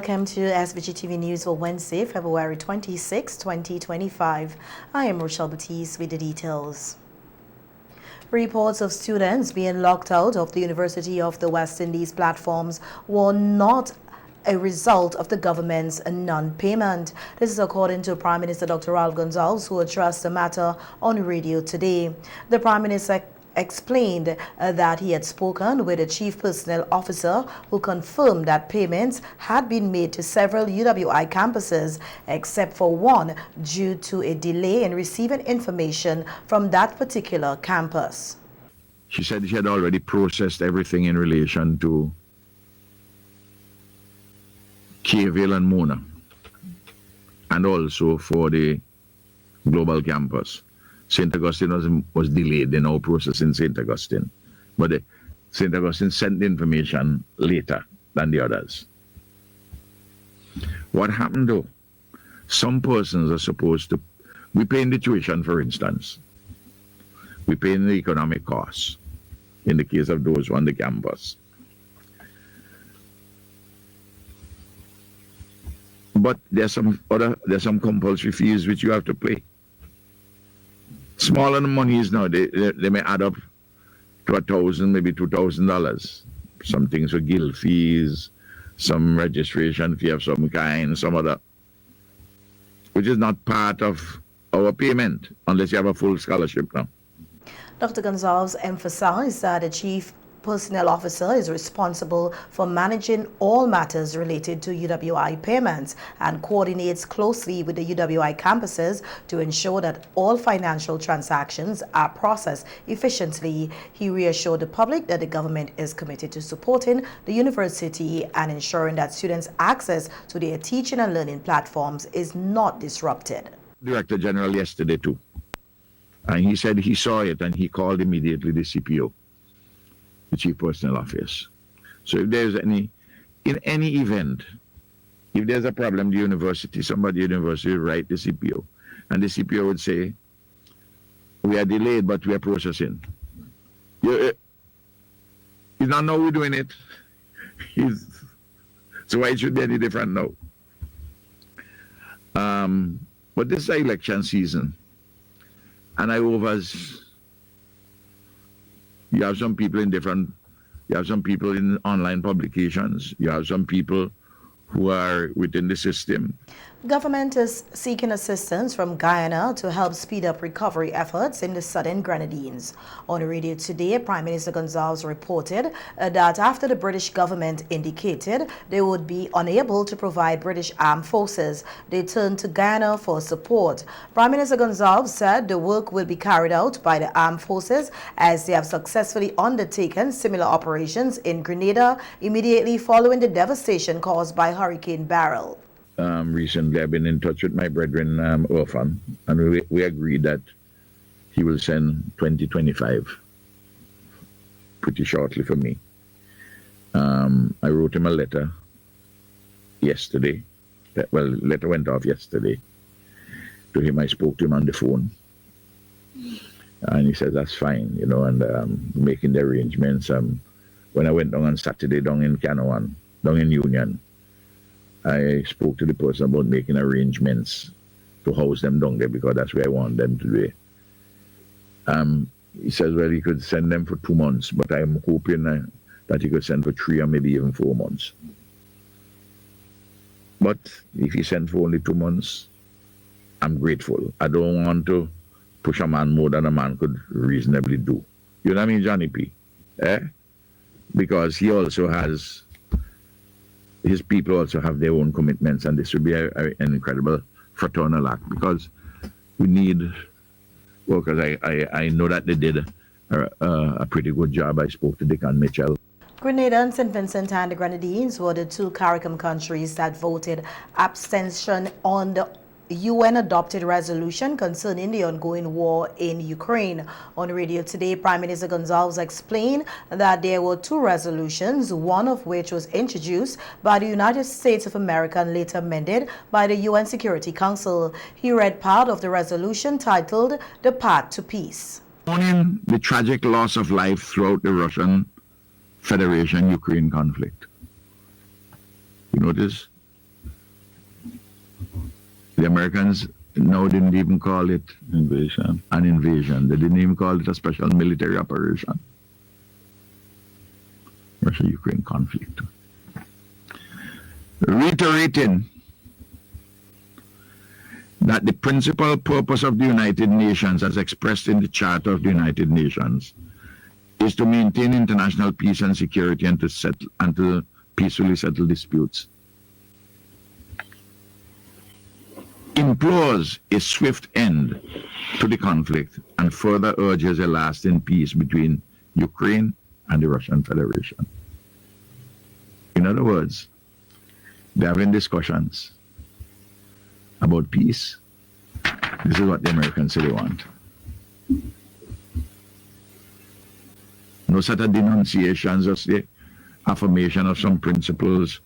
Welcome to SVG-TV News for Wednesday, February 26, 2025. I am Rochelle Batiste with the details. Reports of students being locked out of the University of the West Indies platforms were not a result of the government's non-payment. This is according to Prime Minister Dr. Ralph Gonsalves, who addressed the matter on radio today. The Prime Minister explained that he had spoken with a chief personnel officer who confirmed that payments had been made to several UWI campuses except for one due to a delay in receiving information from that particular campus. She said she had already processed everything in relation to K-Ville and Mona, and also for the global campus. St. Augustine was delayed in our process in St. Augustine, but St. Augustine sent the information later than the others. What happened though? Some persons are supposed to, we pay in the tuition, for instance. We pay in the economic costs in the case of those on the campus. But there's some compulsory fees which you have to pay. Smaller the money is now, they may add up to $1,000, maybe $2,000. Some things for guild fees, some registration fee of some kind, some other, which is not part of our payment unless you have a full scholarship now. Dr. Gonsalves emphasized that the chief personnel officer is responsible for managing all matters related to UWI payments and coordinates closely with the UWI campuses to ensure that all financial transactions are processed efficiently. He reassured the public that the government is committed to supporting the university and ensuring that students' access to their teaching and learning platforms is not disrupted. Director General yesterday too, and he said he saw it and he called immediately the CPO, the Chief Personnel Office. So if there's in any event, if there's a problem, the university, somebody at the university will write the CPO, and the CPO would say, we are delayed, but we are processing. He's not know we're doing it. So why should be any different now? But this is election season, and I hope as you have some people you have some people in online publications, you have some people who are within the system. Government is seeking assistance from Guyana to help speed up recovery efforts in the southern Grenadines. On the radio today, Prime Minister Gonsalves reported that after the British government indicated they would be unable to provide British armed forces, they turned to Guyana for support. Prime Minister Gonsalves said the work will be carried out by the armed forces as they have successfully undertaken similar operations in Grenada immediately following the devastation caused by Hurricane Beryl. Recently, I've been in touch with my brethren, Irfan, and we agreed that he will send 2025 pretty shortly for me. I wrote him a letter yesterday. Letter went off yesterday to him. I spoke to him on the phone, and he said that's fine, and making the arrangements. When I went down on Saturday down in Canoan, down in Union, I spoke to the person about making arrangements to house them down there because that's where I want them to be. He says, well, he could send them for 2 months, but I'm hoping that he could send for 3 or maybe even 4 months. But if he sent for only 2 months, I'm grateful. I don't want to push a man more than a man could reasonably do. You know what I mean, Johnny P? Because he also has... his people also have their own commitments, and this would be an incredible fraternal act because we need workers. I know that they did a pretty good job. I spoke to Dick and Mitchell. Grenada and St. Vincent and the Grenadines were the 2 CARICOM countries that voted abstention on the UN-adopted resolution concerning the ongoing war in Ukraine. On the radio today, Prime Minister Gonsalves explained that there were 2 resolutions, one of which was introduced by the United States of America and later amended by the UN Security Council. He read part of the resolution titled "The Path to Peace." Mourning the tragic loss of life throughout the Russian Federation-Ukraine conflict. You notice The Americans now didn't even call it Invasion. an invasion. They didn't even call it a special military operation. Russia-Ukraine conflict. Reiterating that the principal purpose of the United Nations, as expressed in the Charter of the United Nations, is to maintain international peace and security and to peacefully settle disputes. Implores a swift end to the conflict and further urges a lasting peace between Ukraine and the Russian Federation. In other words, they're having discussions about peace. This is what the Americans say they want. No sort of denunciations, just the affirmation of some principles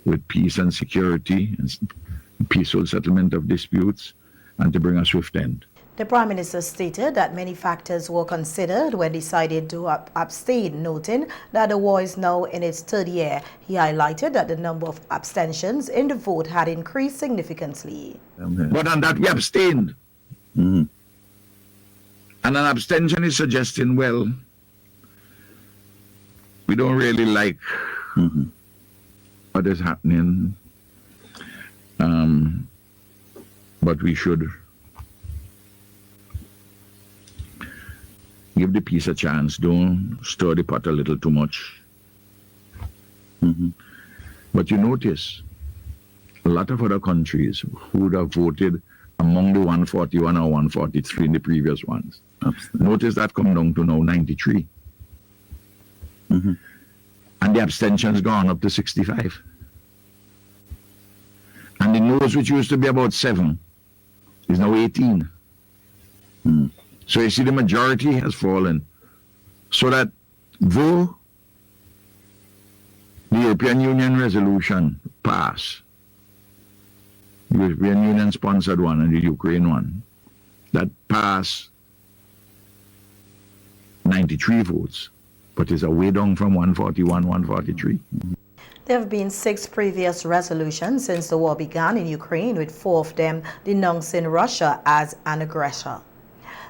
with peace and security and peaceful settlement of disputes and to bring a swift end. The Prime Minister stated that many factors were considered when decided to abstain, noting that the war is now in its third year. He highlighted that the number of abstentions in the vote had increased significantly. But on that we abstained. And an abstention is suggesting, well, we don't really like what is happening, but we should give the peace a chance. Don't stir the pot a little too much. But you notice, a lot of other countries who would have voted among the 141 or 143 in the previous ones. Notice that come down to now 93. And the abstention's gone up to 65. And the no's, which used to be about 7, is now 18. So you see the majority has fallen. So that though the European Union resolution passed, the European Union sponsored one and the Ukraine one, that passed 93 votes, but is a way down from 141, 143. There have been 6 previous resolutions since the war began in Ukraine, with 4 of them denouncing Russia as an aggressor.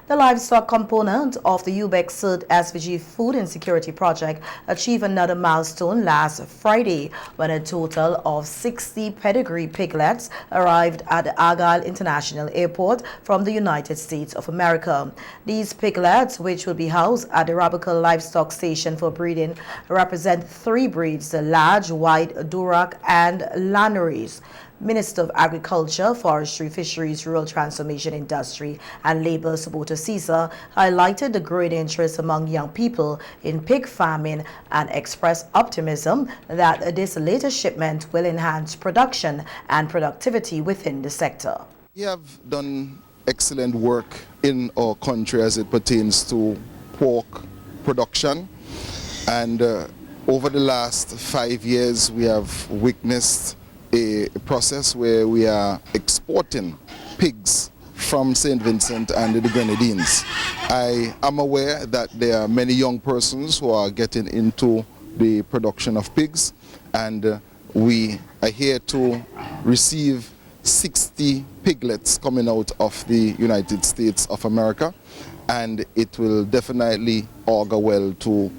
The livestock component of the UBEC-CERT SVG Food Insecurity Project achieved another milestone last Friday when a total of 60 pedigree piglets arrived at the Argyle International Airport from the United States of America. These piglets, which will be housed at the Rabacal Livestock Station for breeding, represent 3 breeds: the large, white Duroc and Lanneries. Minister of Agriculture, Forestry, Fisheries, Rural Transformation, Industry and Labour, Subota Caesar, highlighted the great interest among young people in pig farming and expressed optimism that this latest shipment will enhance production and productivity within the sector. We have done excellent work in our country as it pertains to pork production, and over the last 5 years we have witnessed a process where we are exporting pigs from St. Vincent and the Grenadines. I am aware that there are many young persons who are getting into the production of pigs, and we are here to receive 60 piglets coming out of the United States of America, and it will definitely augur well to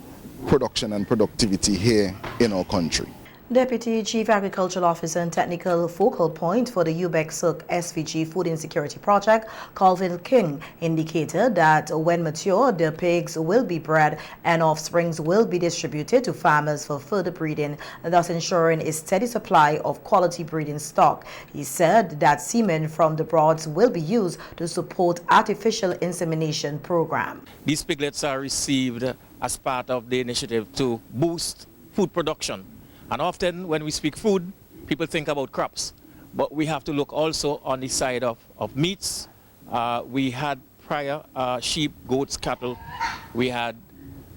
production and productivity here in our country. Deputy Chief Agricultural Officer and Technical Focal Point for the UBEC-CERT SVG Food Insecurity Project, Colvin King, indicated that when mature, the pigs will be bred and offsprings will be distributed to farmers for further breeding, thus ensuring a steady supply of quality breeding stock. He said that semen from the brods will be used to support artificial insemination program. These piglets are received as part of the initiative to boost food production. And often when we speak food, people think about crops. But we have to look also on the side of meats. We had prior sheep, goats, cattle. We had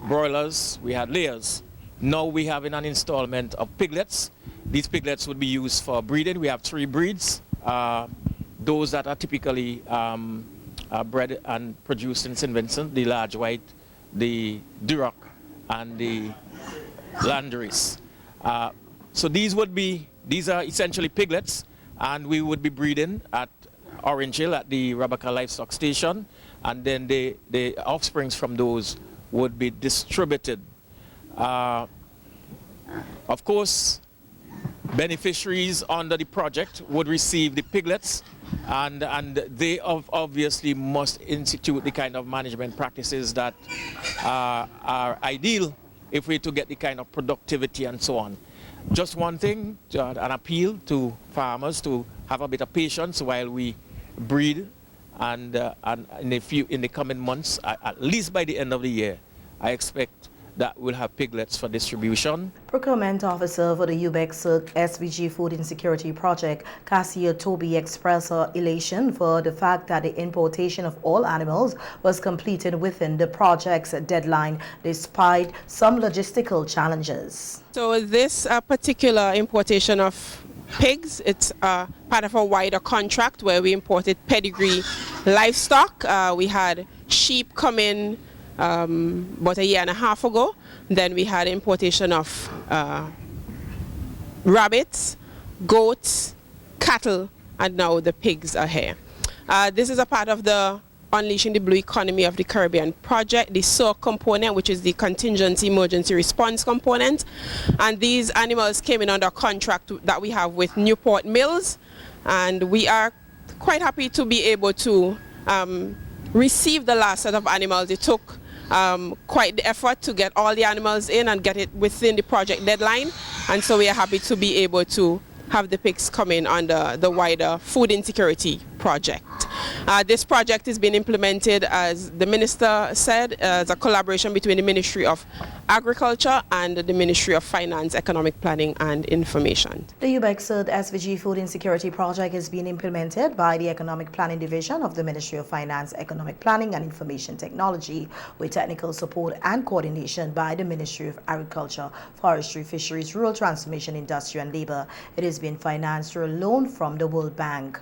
broilers, we had layers. Now we have in an installment of piglets. These piglets would be used for breeding. We have 3 breeds. Those that are typically bred and produced in St. Vincent: the large white, the Duroc, and the Lanneries. So these are essentially piglets, and we would be breeding at Orange Hill at the Rabaka Livestock Station, and then the offsprings from those would be distributed. Of course, beneficiaries under the project would receive the piglets, and they obviously must institute the kind of management practices that are ideal if we're to get the kind of productivity and so on. Just one thing, an appeal to farmers to have a bit of patience while we breed, and in the coming months, at least by the end of the year, I expect that we'll have piglets for distribution. Procurement Officer for the UBEC SVG Food Insecurity Project, Cassia Toby, expressed her elation for the fact that the importation of all animals was completed within the project's deadline, despite some logistical challenges. So this particular importation of pigs, it's part of a wider contract where we imported pedigree livestock. We had sheep come in about a year and a half ago. Then we had importation of rabbits, goats, cattle, and now the pigs are here. This is a part of the Unleashing the Blue Economy of the Caribbean project, the SOR component, which is the Contingency Emergency Response component. And these animals came in under a contract that we have with Newport Mills, and we are quite happy to be able to receive the last set of animals. It took quite the effort to get all the animals in and get it within the project deadline, and so we are happy to be able to have the pigs come in under the wider food insecurity project. This project is being implemented, as the Minister said, as a collaboration between the Ministry of Agriculture and the Ministry of Finance, Economic Planning and Information. The UBEC SVG Food Insecurity Project is being implemented by the Economic Planning Division of the Ministry of Finance, Economic Planning and Information Technology, with technical support and coordination by the Ministry of Agriculture, Forestry, Fisheries, Rural Transformation, Industry and Labour. It is being financed through a loan from the World Bank.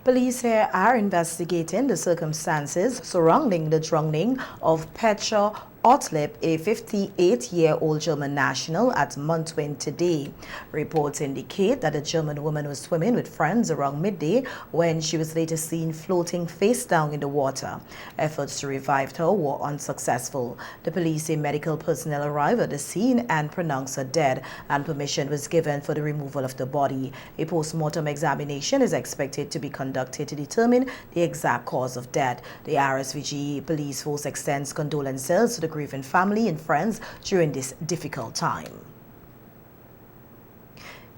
Police here are investigating the circumstances surrounding the drowning of Petra Ortlip, a 58-year-old German national, at Montwin today. Reports indicate that the German woman was swimming with friends around midday when she was later seen floating face down in the water. Efforts to revive her were unsuccessful. The police say medical personnel arrived at the scene and pronounced her dead, and permission was given for the removal of the body. A post-mortem examination is expected to be conducted to determine the exact cause of death. The RSVG police force extends condolences to the grieving family and friends during this difficult time.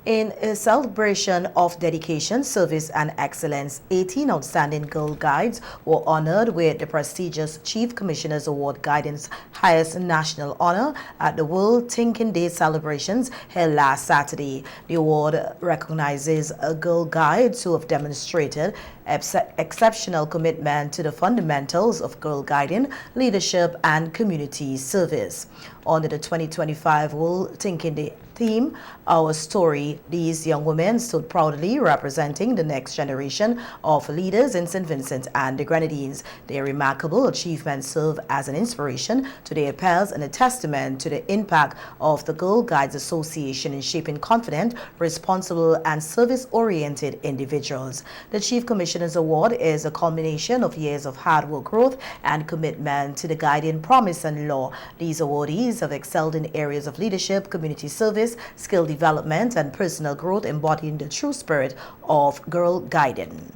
In a celebration of dedication, service and excellence, 18 outstanding Girl Guides were honored with the prestigious Chief Commissioner's Award, Guidance highest national honor, at the World Thinking Day celebrations held last Saturday. The award recognizes Girl Guides who have demonstrated exceptional commitment to the fundamentals of girl guiding, leadership and community service. Under the 2025 World Thinking Day theme, Our Story, these young women stood proudly representing the next generation of leaders in St. Vincent and the Grenadines. Their remarkable achievements serve as an inspiration to their peers and a testament to the impact of the Girl Guides Association in shaping confident, responsible and service-oriented individuals. The Chief Commissioner's Award is a culmination of years of hard work, growth and commitment to the guiding promise and law. These awardees have excelled in areas of leadership, community service, skill development and personal growth, embodying the true spirit of girl guiding.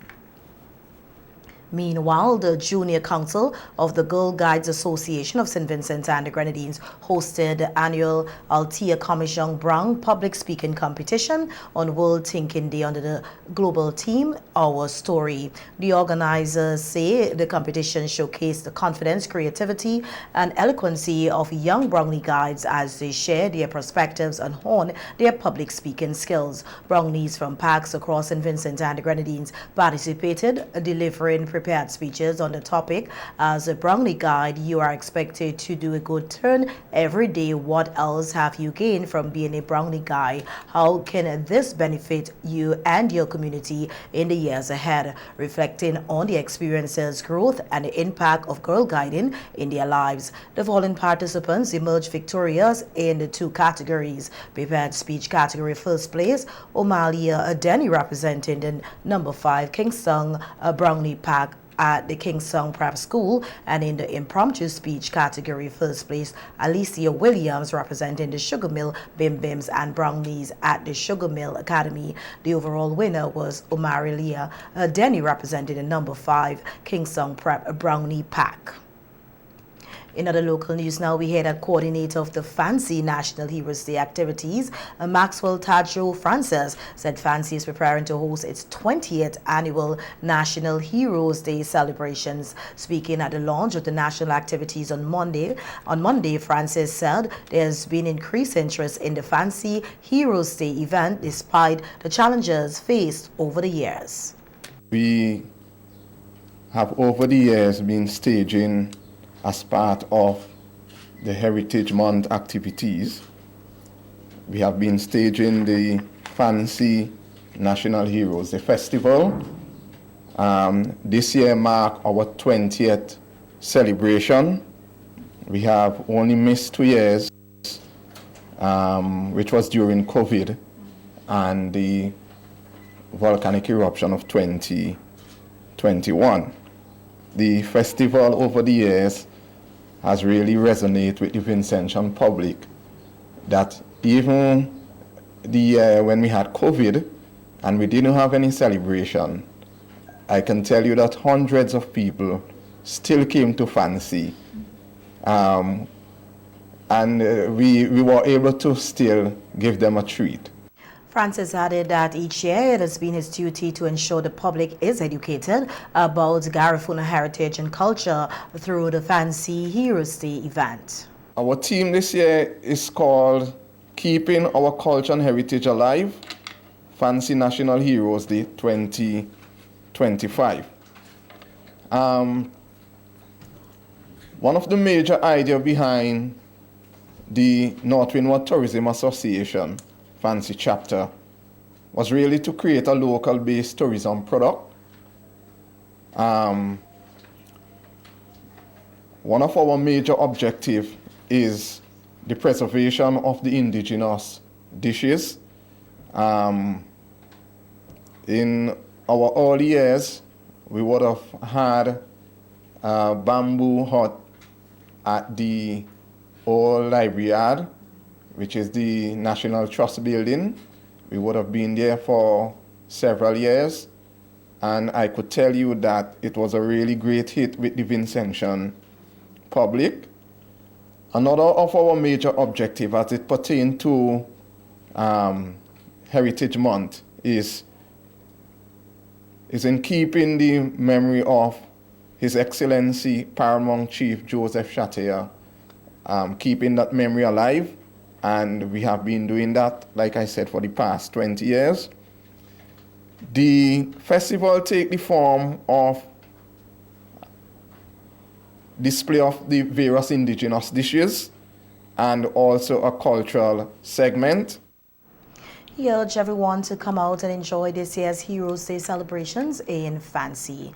Meanwhile, the Junior Council of the Girl Guides Association of St. Vincent and the Grenadines hosted the annual Altia Commission Brown Public Speaking Competition on World Thinking Day under the global theme, Our Story. The organizers say the competition showcased the confidence, creativity, and eloquency of young Brownie guides as they share their perspectives and hone their public speaking skills. Brownies from parks across St. Vincent and the Grenadines participated, delivering prepared speeches on the topic. As a Brownlee guide, you are expected to do a good turn every day. What else have you gained from being a Brownlee guide? How can this benefit you and your community in the years ahead? Reflecting on the experiences, growth, and the impact of girl guiding in their lives. The following participants emerged victorious in the 2 categories. Prepared speech category, first place, Omalia Denny, representing the number 5 Kingston Brownlee Pack at the Kingston Prep School, and in the impromptu speech category, first place, Alicia Williams, representing the Sugar Mill Bim Bims and Brownlees at the Sugar Mill Academy. The overall winner was Omalia Denny, representing the number 5 Kingston Prep Brownlee Pack. In other local news now, we hear that coordinator of the Fancy National Heroes Day activities, Maxwell Tadjo Francis, said Fancy is preparing to host its 20th annual National Heroes Day celebrations. Speaking at the launch of the national activities on Monday, Francis said there's been increased interest in the Fancy Heroes Day event despite the challenges faced over the years. We have over the years been staging, as part of the Heritage Month activities, we have been staging the Fancy National Heroes Day Festival. This year marked our 20th celebration. We have only missed 2 years, which was during COVID and the volcanic eruption of 2021. The festival over the years has really resonated with the Vincentian public, that even the year when we had COVID and we didn't have any celebration, I can tell you that hundreds of people still came to Fancy, and we were able to still give them a treat. Francis added that each year it has been his duty to ensure the public is educated about Garifuna heritage and culture through the Fancy Heroes Day event. Our theme this year is called Keeping Our Culture and Heritage Alive, Fancy National Heroes Day 2025. One of the major ideas behind the North Windward Tourism Association Fancy chapter was really to create a local-based tourism product. One of our major objectives is the preservation of the indigenous dishes. In our early years, we would have had a bamboo hut at the old library yard, which is the National Trust building. We would have been there for several years, and I could tell you that it was a really great hit with the Vincentian public. Another of our major objectives as it pertains to Heritage Month is in keeping the memory of His Excellency Paramount Chief Joseph Chatterjee, keeping that memory alive. And we have been doing that, like I said, for the past 20 years. The festival takes the form of display of the various indigenous dishes and also a cultural segment. He urged everyone to come out and enjoy this year's Heroes Day celebrations in Fancy.